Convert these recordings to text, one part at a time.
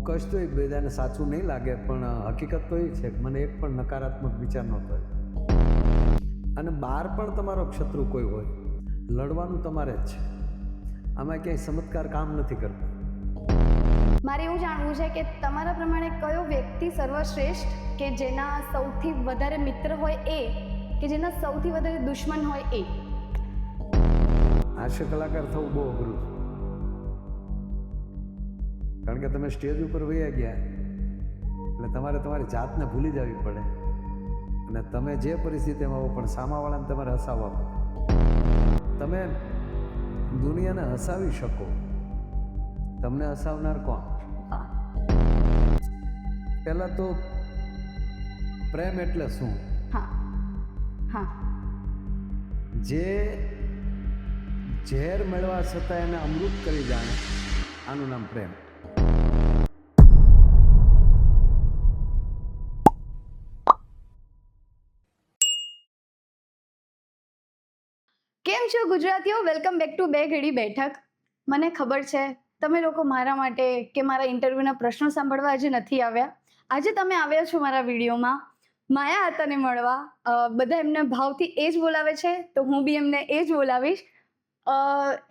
કશ તો બધાને સાચું નહીં લાગે, પણ હકીકત તો એ છે કે મને એક પણ નકારાત્મક વિચાર નહોતો આવ્યો. અને બહાર પણ તમારો શત્રુ કોઈ હોય, લડવાનું તમારે જ છે. આમાં ક્યાંય ચમત્કાર કામ નથી કરતા. મારે એવું જાણવું છે કે તમારા પ્રમાણે કયો વ્યક્તિ સર્વશ્રેષ્ઠ કે જેના સૌથી વધારે મિત્ર હોય એ કે જેના સૌથી વધારે દુશ્મન હોય એ? હાસ્ય કલાકાર થવું બહુ અઘરું છે, કારણ કે તમે સ્ટેજ ઉપર વહી ગયા એટલે તમારે તમારી જાતને ભૂલી જવી પડે, અને તમે જે પરિસ્થિતિમાં હો પણ સામાવાળાને તમારે હસાવવા પડે. તમે દુનિયાને હસાવી શકો, તમને હસાવનાર કોણ? પહેલાં તો પ્રેમ એટલે શું? હા હા, જે ઝેર મેળવા છતાં એને અમૃત કરી જાણે, આનું નામ પ્રેમ. કેમ છો ગુજરાતીઓ? વેલકમ બેક ટુ બે ઘડી બેઠક. મને ખબર છે તમે લોકો મારા માટે કે મારા ઇન્ટરવ્યૂના પ્રશ્નો સાંભળવા આજે નથી આવ્યા. આજે તમે આવ્યા છો મારા વિડીયોમાં માયા આતાને મળવા. બધા એમને ભાવથી એ જ બોલાવે છે, તો હું બી એમને એ જ બોલાવીશ.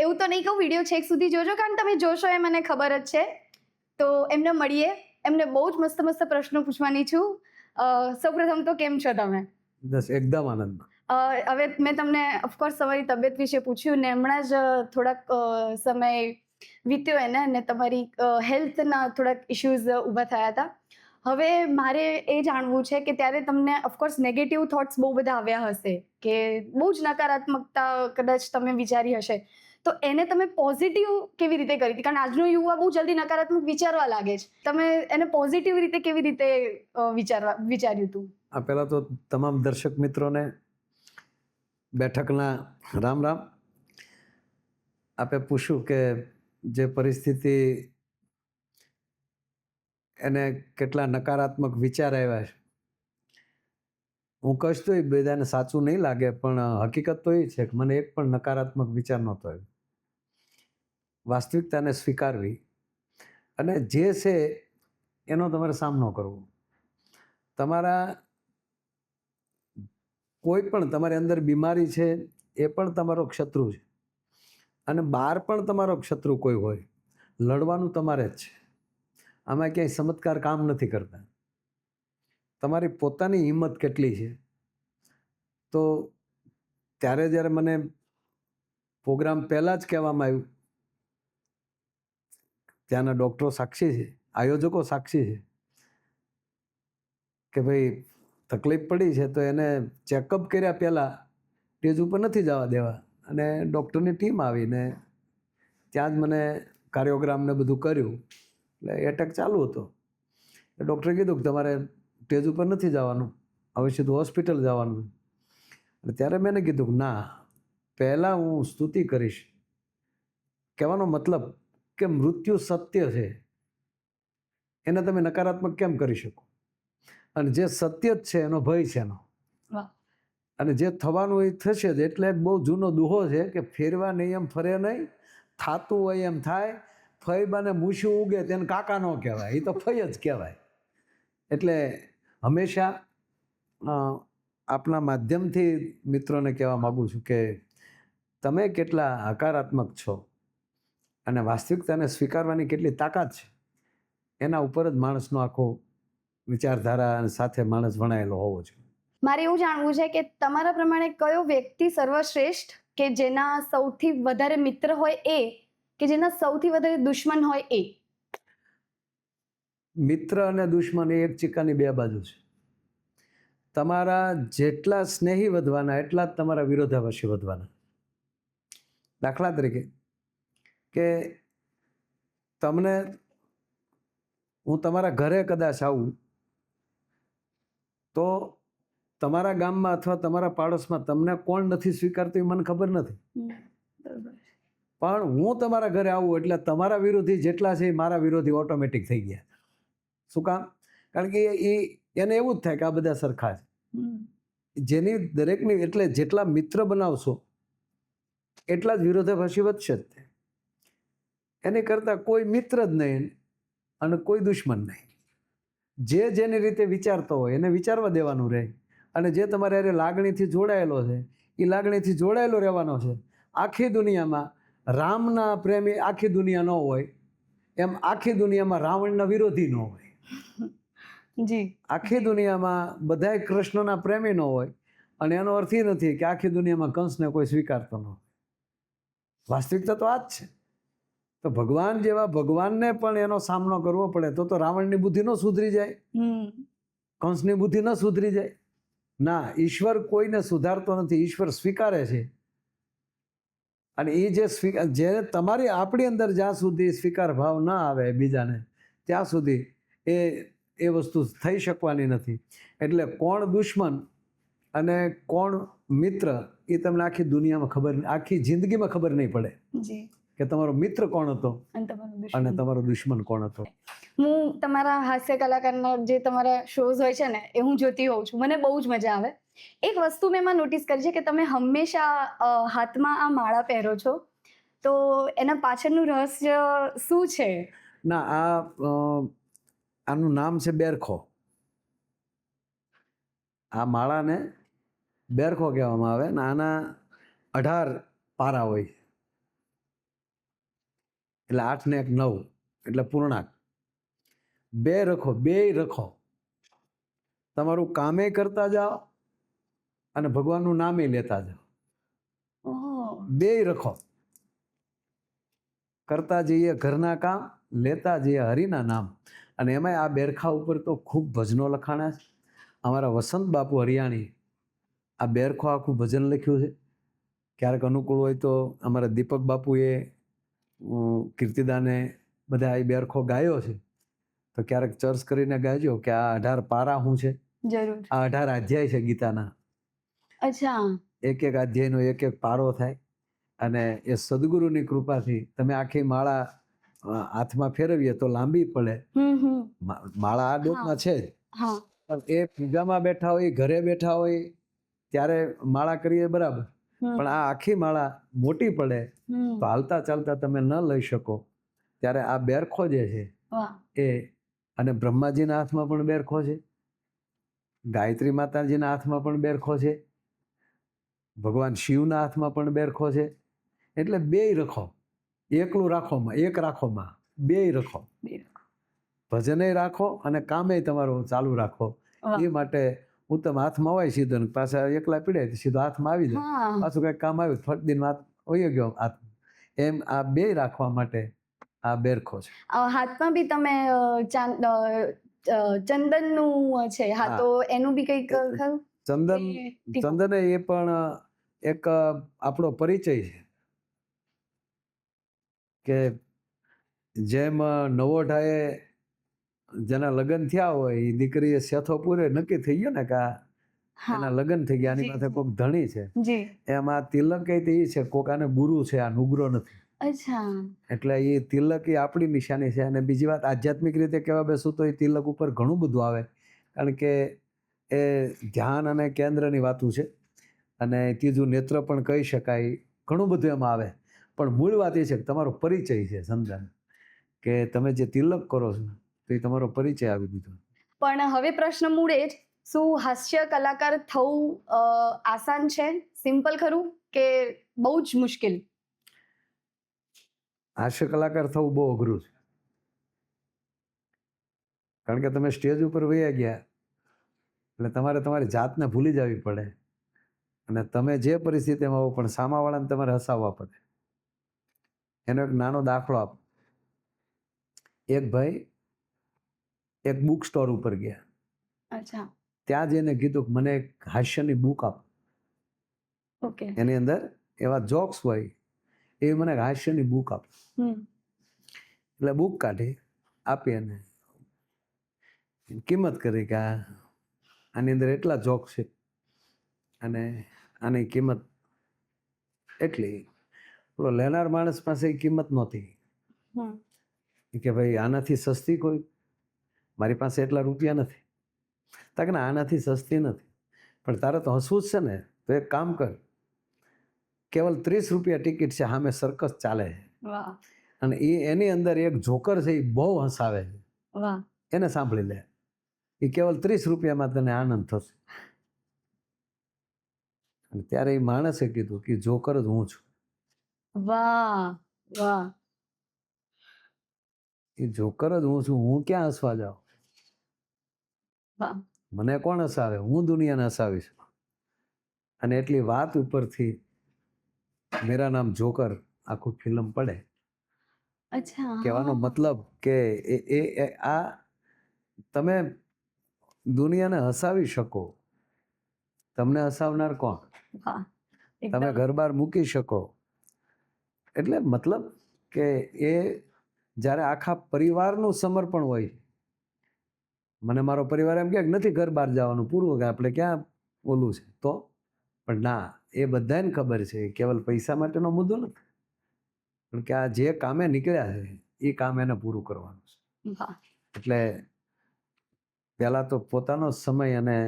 એવું તો નહીં કહું, વિડીયો છેક સુધી જોજો, કારણ તમે જોશો એ મને ખબર જ છે. તો એમને મળીએ, એમને બહુ જ મસ્ત મસ્ત પ્રશ્નો પૂછવાની છું. સૌપ્રથમ તો કેમ છો તમે? બસ એકદમ આનંદમાં. હવે મેં તમને ઓફકોર્સ તમારી તબિયત વિશે પૂછ્યું ને હમણાં જ થોડાક સમય વીત્યો એને, અને તમારી હેલ્થના થોડાક ઇશ્યુઝ ઊભા થયા હતા. હવે મારે એ જાણવું છે કે ત્યારે તમને ઓફકોર્સ નેગેટિવ થોટ્સ બહુ બધા આવ્યા હશે, કે બહુ જ નકારાત્મકતા કદાચ તમે વિચારી હશે, તો એને તમે પોઝિટિવ કેવી રીતે કરી હતી? કારણ આજનો યુવા બહુ જલ્દી નકારાત્મક વિચારવા લાગે છે. તમે એને પોઝિટિવ રીતે કેવી રીતે વિચાર્યું હતું? આ પહેલાં તો તમામ દર્શક મિત્રોને બેઠકના રામ રામ. આપે પૂછ્યું કે જે પરિસ્થિતિ એને કેટલા નકારાત્મક વિચાર આવ્યા છે. હું કહીશ તો એ બધાને સાચું નહીં લાગે, પણ હકીકત તો એ છે કે મને એક પણ નકારાત્મક વિચાર નહોતો આવ્યો. વાસ્તવિકતાને સ્વીકારવી અને જે છે એનો તમારે સામનો કરવો. તમારા કોઈ પણ તમારી અંદર બીમારી છે એ પણ તમારો શત્રુ છે, અને બહાર પણ તમારો શત્રુ કોઈ હોય, લડવાનું તમારે જ છે. આમાં ક્યાંય ચમત્કાર કામ નથી કરતા. તમારી પોતાની હિંમત કેટલી છે. તો ત્યારે જ્યારે મને પ્રોગ્રામ પહેલાં જ કહેવામાં આવ્યું, ત્યાંના ડૉક્ટરો સાક્ષી છે, આયોજકો સાક્ષી છે કે ભાઈ તકલીફ પડી છે, તો એને ચેકઅપ કર્યા પહેલાં સ્ટેજ ઉપર નથી જવા દેવા. અને ડૉક્ટરની ટીમ આવીને ત્યાં જ મને કાર્યોગ્રામને બધું કર્યું, એટલે એટેક ચાલુ હતો. ડૉક્ટરે કીધું કે તમારે સ્ટેજ ઉપર નથી જવાનું, હવે સીધું હોસ્પિટલ જવાનું. અને ત્યારે મેં કીધું કે ના, પહેલાં હું સ્તુતિ કરીશ. કહેવાનો મતલબ કે મૃત્યુ સત્ય છે, એને તમે નકારાત્મક કેમ કરી શકો? અને જે સત્ય જ છે એનો ભય છે એનો, અને જે થવાનું એ થશે જ. એટલે એક બહુ જૂનો દુહો છે કે ફેરવા નહીં એમ ફરે નહીં, થાતું હોય એમ થાય, ફઈબાને મૂછું ઉગે તેને કાકા ન કહેવાય, એ તો ફઈ જ કહેવાય. એટલે હંમેશા આપના માધ્યમથી મિત્રોને કહેવા માગું છું કે તમે કેટલા હકારાત્મક છો અને વાસ્તવિકતાને સ્વીકારવાની કેટલી તાકાત છે, એના ઉપર જ માણસનો આખો વિચારધારા અને સાથે માણસ વણાયેલો હોવો જોઈએ. મારે એવું જાણવું છે કે તમારા પ્રમાણે કયો વ્યક્તિ સર્વશ્રેષ્ઠ કે જેના સૌથી વધારે મિત્ર હોય એ કે જેના સૌથી વધારે દુશ્મન હોય એ? મિત્ર અને દુશ્મન એ એક સિક્કાની બે બાજુ છે. તમારા જેટલા સ્નેહી વધવાના એટલા જ તમારા વિરોધાભાસી વધવાના. દાખલા તરીકે કે તમને હું તમારા ઘરે કદાચ આવું તો તમારા ગામમાં અથવા તમારા પાડોશમાં તમને કોણ નથી સ્વીકારતું એ મને ખબર નથી, પણ હું તમારા ઘરે આવું એટલે તમારા વિરોધી જેટલા છે એ મારા વિરોધી ઓટોમેટિક થઈ ગયા. શું કામ? કારણ કે એને એવું જ થાય કે આ બધા સરખા છે. જેની દરેકની, એટલે જેટલા મિત્ર બનાવશો એટલા જ વિરોધાભાસી વધશે જ. એની કરતાં કોઈ મિત્ર જ નહીં અને કોઈ દુશ્મન નહીં. જે જેની રીતે વિચારતો હોય એને વિચારવા દેવાનું રહે, અને જે તમારે અરે લાગણીથી જોડાયેલો છે એ લાગણીથી જોડાયેલો રહેવાનો છે. આખી દુનિયામાં રામના પ્રેમી આખી દુનિયા ન હોય, એમ આખી દુનિયામાં રાવણના વિરોધી ન હોય. જી. આખી દુનિયામાં બધાય કૃષ્ણના પ્રેમી ન હોય, અને એનો અર્થ એ નથી કે આખી દુનિયામાં કંસને કોઈ સ્વીકારતો ન હોય. વાસ્તવિકતા તો આ જ છે. તો ભગવાન જેવા ભગવાનને પણ એનો સામનો કરવો પડે તો રાવણની બુદ્ધિ ન સુધરી જાય, કંસની બુદ્ધિ ન સુધરી જાય. ના, ઈશ્વર કોઈને સુધારતો નથી, ઈશ્વર સ્વીકારે છે. અને એ જે તમારી આપણી અંદર જ્યાં સુધી સ્વીકાર ભાવ ન આવે બીજાને, ત્યાં સુધી એ વસ્તુ થઈ શકવાની નથી. એટલે કોણ દુશ્મન અને કોણ મિત્ર એ તમને આખી દુનિયામાં આખી જિંદગીમાં ખબર નહીં પડે જી કે તમારો મિત્ર કોણ હતો અને તમારો દુશ્મન કોણ હતો. હું તમારા હાસ્ય કલાકારના જે તમારા શોઝ હોય છે ને એ હું જોતી હોઉં છું, મને બહુ જ મજા આવે. એક વસ્તુ મેં એમાં નોટિસ કરી છે કે તમે હંમેશા હાથમાં આ માળા પહેરો છો, તો એના પાછળનું રહસ્ય શું છે? ના, આનું નામ છે બેરખો. આ માળાને બેરખો કહેવામાં આવે. ને આના 18 પારા હોય, એટલે 8 ને 1 9 એટલે પૂર્ણાંક. બે રખો તમારું કામે કરતા જાઓ અને ભગવાનનું નામે લેતા જાઓ. બે રખો કરતા જઈએ ઘરના કામ, લેતા જઈએ હરિના નામ. અને એમાંય આ બેરખા ઉપર તો ખૂબ ભજનો લખાણા છે. અમારા વસંત બાપુ હરિયાણી આ બેરખો આખું ભજન લખ્યું છે. ક્યારેક અનુકૂળ હોય તો અમારા દીપક બાપુએ કીર્તિદાને બધા એ બેરખો ગાયો છે, તો ક્યારેક ચર્ચ કરીને ગાજો કે આ 18 પારા શું છે. જરૂર. આ 18 અધ્યાય છે ગીતાના. અચ્છા. એક અધ્યાયનો એક પારો થાય, અને એ સદગુરુની કૃપાથી તમે આખી માળા હાથમાં ફેરવીએ તો લાંબી પડે. માળા આ ડોકમાં છે જ, પણ એ પૂજામાં બેઠા હોય, ઘરે બેઠા હોય ત્યારે માળા કરીએ બરાબર, પણ આ આખી માળા મોટી પડે તો હાલતા ચાલતા તમે ન લઈ શકો. ત્યારે આ બેરખો જે છે એ, અને બ્રહ્માજીના હાથમાં પણ બેરખો છે, ગાયત્રી માતાજીના હાથમાં પણ બેરખો છે, ભગવાન શિવના હાથમાં પણ બેરખો છે. એટલે બેય રખો, એકલું રાખોમાં, એક રાખોમાં બેય રખો. ભજને રાખો અને કામે તમારું ચાલુ રાખો. એ માટે હું તમે હાથમાં હોય સીધો, પાછા એકલા પીડે સીધો હાથમાં આવી જાય, પાછું કંઈક કામ આવ્યું ફટ દિન હાથ વયો ગયો હાથ. એમ આ બેય રાખવા માટે આ બેરખો છે. હાથમાં બી તમે ચંદનનું છે, હા, તો એનું બી કંઈક ખરું? ચંદન એ પણ એક આપણો પરિચય છે. કે જેમ નવોઢાએ જેના લગ્ન થયા હોય એ દીકરીએ સેથો પૂરે નક્કી થઈ ગયો ને કે એના લગ્ન થઈ ગયા, આની માથે કોઈક ધણી છે, એમાં તિલક એ છે કોક આને ગુરુ છે, આ નુગરો નથી. અચ્છા. એટલે એ તિલક એ આપણી નિશાની છે. અને બીજી વાત, આધ્યાત્મિક રીતે કહેવા બેસું તો એ તિલક ઉપર ઘણું બધું આવે, કારણ કે એ ધ્યાન અને કેન્દ્રની વાતું છે, અને ત્રીજું નેત્ર પણ કહી શકાય, ઘણું બધું એમાં આવે. પણ મૂળ વાત એ છે કે તમારો પરિચય છે સંતાન, કે તમે જે તિલક કરો છો તો એ તમારો પરિચય આવી દીધો. પણ હવે પ્રશ્ન મૂળ એ જ, શું હાસ્ય કલાકાર થવું આસાન છે, સિમ્પલ ખરું, કે બહુ જ મુશ્કેલ? હાસ્ય કલાકાર થવું બહુ અઘરું છે, કારણ કે તમે સ્ટેજ ઉપર વયા ગયા એટલે તમારે તમારી જાતને ભૂલી જવી પડે, અને તમે જે પરિસ્થિતિમાં આવો પણ સામાવાળાને તમારે હસાવવા પડે. એનો એક નાનો દાખલો આપો. એક ભાઈ એક બુક સ્ટોર ઉપર ગયા. અચ્છા. ત્યાં જઈને કીધું કે મને એક હાસ્યની બુક આપો. ઓકે. એની અંદર એવા જોક્સ હોય, એવી મને હાસ્યની બુક આપો. એટલે બુક કાઢી આપી, અને કિંમત કરી કે આની અંદર એટલા જોક છે અને આની કિંમત એટલી. પેલો લેનાર માણસ પાસે એ કિંમત નહોતી, કે ભાઈ આનાથી સસ્તી કોઈ, મારી પાસે એટલા રૂપિયા નથી. તક ને આનાથી સસ્તી નથી, પણ તારે તો હસવું જ છે ને, તો એક કામ કર, કેવલ 30 રૂપિયા ટિકિટ છે, સામે સર્કસ ચાલે છે, અને એની અંદર એક જોકર છે, એ બહુ હસાવે છે, વાહ. એને સાંભળી લે. એ કેવલ 30 રૂપિયામાં તને આનંદ થશે. અને ત્યારે એ માણસે કીધું કે જોકર જ હું છું. વાહ વાહ. એ જોકર જ હું છું. હું ક્યાં હસવા જાઉં? વાહ. મને કોણ હસાવે? હું દુનિયાને હસાવીશ. અને એટલી વાત ઉપરથી મેરા નામ જોકર આખું ફિલ્મ પડે. અચ્છા. કહેવાનો હા. મતલબ કે આ તમે દુનિયાને હસાવી શકો. તમને હસાવનાર કોણ? વાહ. તમે એકદમ. ઘર બહાર મૂકી શકો. એટલે મતલબ કે એ જ્યારે આખા પરિવારનું સમર્પણ હોય. મને મારો પરિવાર એમ કહે કે નથી ઘર બહાર જવાનું, પૂરું, કે આપણે ક્યાં ઓલું છે તો. પણ ના, એ બધાને ખબર છે કેવલ પૈસા માટેનો મુદ્દો નથી, પણ કે આ જે કામે નીકળ્યા છે એ કામ એને પૂરું કરવાનું છે. વાહ. એટલે પહેલાં તો પોતાનો સમય અને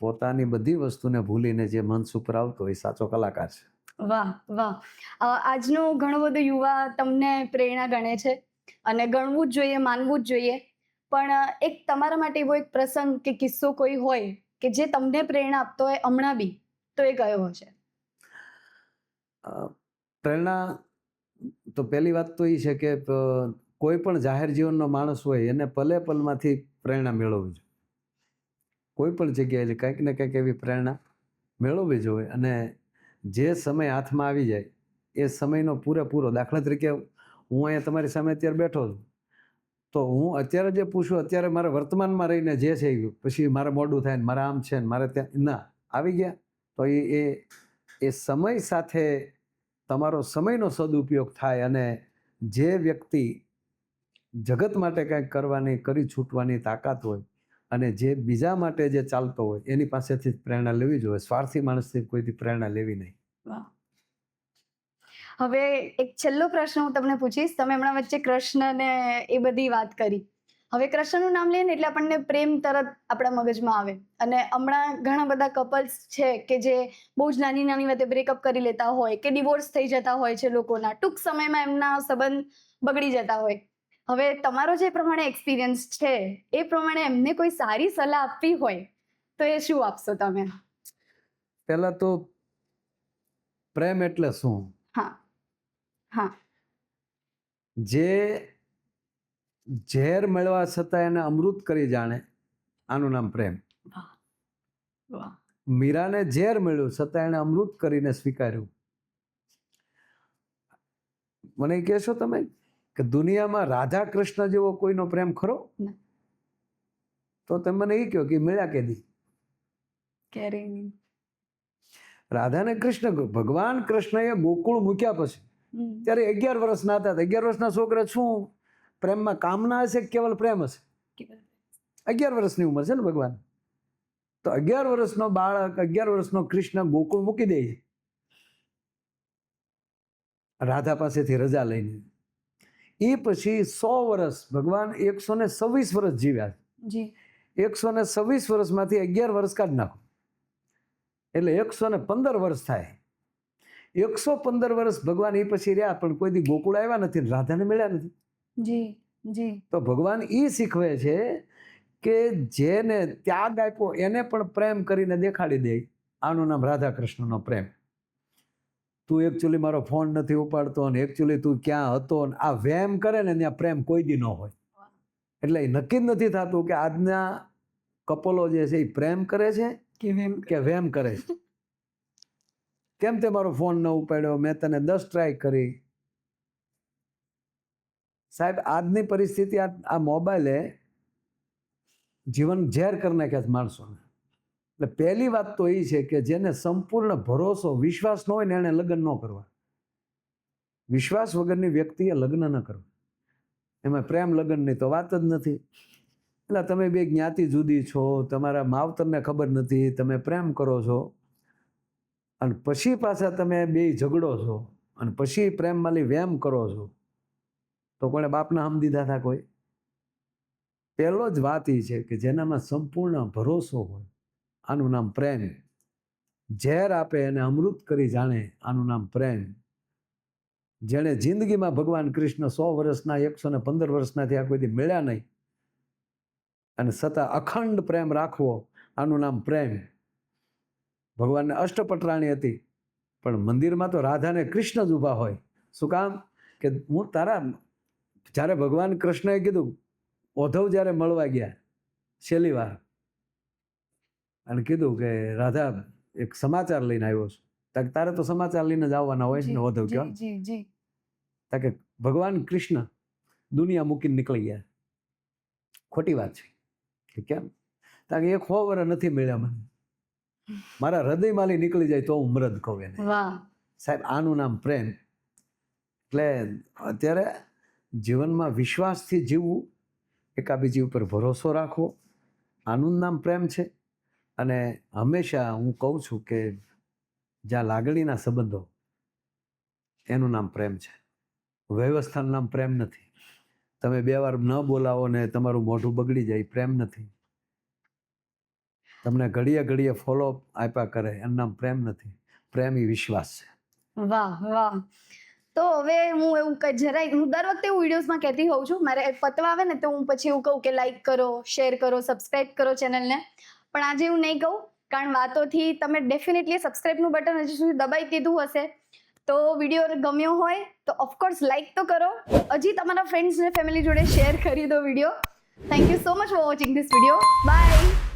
પોતાની બધી વસ્તુને ભૂલીને જે મંચ ઉપર આવતો એ સાચો કલાકાર છે. વાહ વાહ. આજનો ઘણો બધો યુવા તમને પ્રેરણા ગણે છે અને ગણવું જ જોઈએ, માનવું જ જોઈએ. પણ એક તમારા માટે એવો એક પ્રસંગ કે કિસ્સો કોઈ હોય કે જે તમને પ્રેરણા આપતો હોય હમણાં બી, તો એ કયો હશે? પ્રેરણા તો પહેલી વાત તો એ છે કે કોઈ પણ જાહેર જીવનનો માણસ હોય એને પલે પલમાંથી પ્રેરણા મેળવવી જોઈએ. કોઈ પણ જગ્યાએ કંઈક ને કંઈક એવી પ્રેરણા મેળવવી જોઈએ. અને જે સમય હાથમાં આવી જાય એ સમયનો પૂરેપૂરો, દાખલા તરીકે હું અહીંયા તમારી સામે અત્યારે બેઠો છું, તો હું અત્યારે જે પૂછું અત્યારે મારે વર્તમાનમાં રહીને જે છે પછી મારે મોડું થાય ને મારે આમ છે ને મારે ત્યાં ના આવી ગયા, તો એ સમય સાથે તમારો સમયનો સદુપયોગ થાય. અને જે વ્યક્તિ જગત માટે કંઈક કરવાની, કરી છૂટવાની તાકાત હોય અને જે બીજા માટે જે ચાલતો હોય એની પાસેથી પ્રેરણા લેવી જોઈએ. સ્વાર્થી માણસથી કોઈથી પ્રેરણા લેવી નહીં. વાહ. હવે એક છેલ્લો પ્રશ્ન હું તમને પૂછીશ. તમે હમણાં વચ્ચે કૃષ્ણ ને એ બધી વાત કરી. હવે કૃષ્ણનું નામ લઈએ ને એટલે આપણને પ્રેમ તરત આપણા મગજમાં આવે. અને હમણાં ઘણા બધા કપલ્સ છે કે જે બહુ જ નાની નાની વાતે બ્રેકઅપ કરી લેતા હોય કે ડિવોર્સ થઈ જતા હોય છે લોકોના. ટૂંક સમયમાં એમના સંબંધ બગડી જતા હોય. હવે તમારો જે પ્રમાણે એક્સપિરિયન્સ છે એ પ્રમાણે એમને કોઈ સારી સલાહ આપવી હોય તો એ શું આપશો તમે? પહેલાં તો પ્રેમ એટલે શું? હા હા. જે ઝેર મળવા છતાં એને અમૃત કરી જાણે, આનું નામ પ્રેમ. વાહ વાહ. મીરાને ઝેર મળ્યું છતાં એને અમૃત કરીને સ્વીકાર્યું. મને એ કહેશો તમે કે દુનિયામાં રાધા કૃષ્ણ જેવો કોઈનો પ્રેમ ખરો? ના. તો તમે મને એ કહો કે મળ્યા કેદી? ક્યારેય નહીં. રાધાને કૃષ્ણ, ભગવાન કૃષ્ણએ ગોકુળ મૂક્યા પછી ત્યારે 11 વર્ષના હતા. 11 વર્ષના છોકરા શું પ્રેમમાં કામના હશે કે કેવલ પ્રેમ હશે? 11 વર્ષની ઉંમર છે ને ભગવાન. તો 11 વર્ષનો બાળક, 11 વર્ષનો કૃષ્ણ ગોકુળ મૂકી દે રાધા પાસેથી રજા લઈને. એ પછી 100 વર્ષ ભગવાન 126 વર્ષ જીવ્યા. જી. 126 વર્ષમાંથી 11 વર્ષ કાઢી નાખો એટલે 115 વર્ષ થાય. 115 વર્ષ ભગવાન એ પછી રહ્યા પણ કોઈ દી ગોકુળ આવ્યા નથી, રાધાને મળ્યા નથી. જી જી. તો ભગવાન એ શીખવે છે કે જેને ત્યાગ આપ્યો એને પણ પ્રેમ કરીને દેખાડી દે. આનું નામ રાધા કૃષ્ણનો પ્રેમ. તું એકચ્યુઅલી મારો ફોન નથી ઉપાડતો અને એકચ્યુઅલી તું ક્યાં હતો, આ વેમ કરે ને ત્યાં પ્રેમ કોઈ દી ન હોય. એટલે એ નક્કી જ નથી થતું કે આજના કપલો જે છે એ પ્રેમ કરે છે કે વેમ કરે છે. કેમ તે મારો ફોન ન ઉપાડ્યો, મેં તને 10 ટ્રાય કરી. સાહેબ આજની પરિસ્થિતિ, આ મોબાઈલે જીવન ઝેર કરી નાખ્યા છે માણસોને. એટલે પહેલી વાત તો એ છે કે જેને સંપૂર્ણ ભરોસો, વિશ્વાસ ન હોય ને એને લગ્ન ન કરવા. વિશ્વાસ વગરની વ્યક્તિએ લગ્ન ન કરવા. એમાં પ્રેમ લગ્નની તો વાત જ નથી. એટલે તમે બે જ્ઞાતિ જુદી છો, તમારા માવતરને ખબર નથી, તમે પ્રેમ કરો છો અને પછી પાછા તમે બે ઝઘડો છો અને પછી પ્રેમમાંથી વેમ કરો છો, તો કોણે બાપના હમ દીધા હતા કોઈ? પહેલો જ વાત એ છે કે જેનામાં સંપૂર્ણ ભરોસો હોય, આનું નામ પ્રેમ. ઝેર આપે એને અમૃત કરી જાણે, આનું નામ પ્રેમ. જેણે જિંદગીમાં ભગવાન કૃષ્ણ 100 વર્ષના, 115 વર્ષના થયા, કોઈ દી મળ્યા નહીં, અને છતાં અખંડ પ્રેમ રાખવો, આનું નામ પ્રેમ. ભગવાનને અષ્ટપટરાણી હતી, પણ મંદિરમાં તો રાધા ને કૃષ્ણ જ ઊભા હોય. શું કામ? કે હું તારા, જ્યારે ભગવાન કૃષ્ણએ કીધું, ઓધવ જ્યારે મળવા ગયા છેલ્લી વાર અને કીધું કે રાધા એક સમાચાર લઈને આવ્યો છું. તારે તો સમાચાર લઈને જ આવવાના હોય ને ઓધવ કયો. કે ભગવાન કૃષ્ણ દુનિયા મૂકીને નીકળી ગયા. ખોટી વાત છે. કે કેમ? કારણ કે 100 વર્ષ નથી મળ્યા મને, મારા હૃદયમાંથી નીકળી જાય તો હું મરદ કહું એને. સાહેબ, આનું નામ પ્રેમ. એટલે અત્યારે જીવનમાં વિશ્વાસથી જીવવું, એકાબીજી ઉપર ભરોસો રાખવો, આનું નામ પ્રેમ છે. અને હંમેશા હું કહું છું કે જ્યાં લાગણીના સંબંધો, એનું નામ પ્રેમ છે. વ્યવસ્થાનું નામ પ્રેમ નથી. તમે 2 વાર ન બોલાવો ને તમારું મોઢું બગડી જાય, પ્રેમ નથી. તમને ઘડીએ ઘડીએ ફોલો આપ્યા કરે, એનું નામ પ્રેમ નથી. પ્રેમ એ વિશ્વાસ છે. વાહ વાહ. તો હવે હું એવું જરાય, હું દર વખતે હું વિડીયોઝમાં કહેતી હોઉં છું, મારે પતવા આવે ને તો હું પછી એવું કહું કે લાઈક કરો, શેર કરો, સબસ્ક્રાઇબ કરો ચેનલને. પણ આજે હું નહીં કહું, કારણ વાતોથી તમે ડેફિનેટલી સબસ્ક્રાઇબનું બટન હજી સુધી દબાઈ દીધું હશે. તો વિડીયો ગમ્યો હોય તો ઓફકોર્સ લાઈક તો કરો, હજી તમારા ફ્રેન્ડ્સ અને ફેમિલી જોડે શેર કરી દો video. Thank you so much for watching this video. By.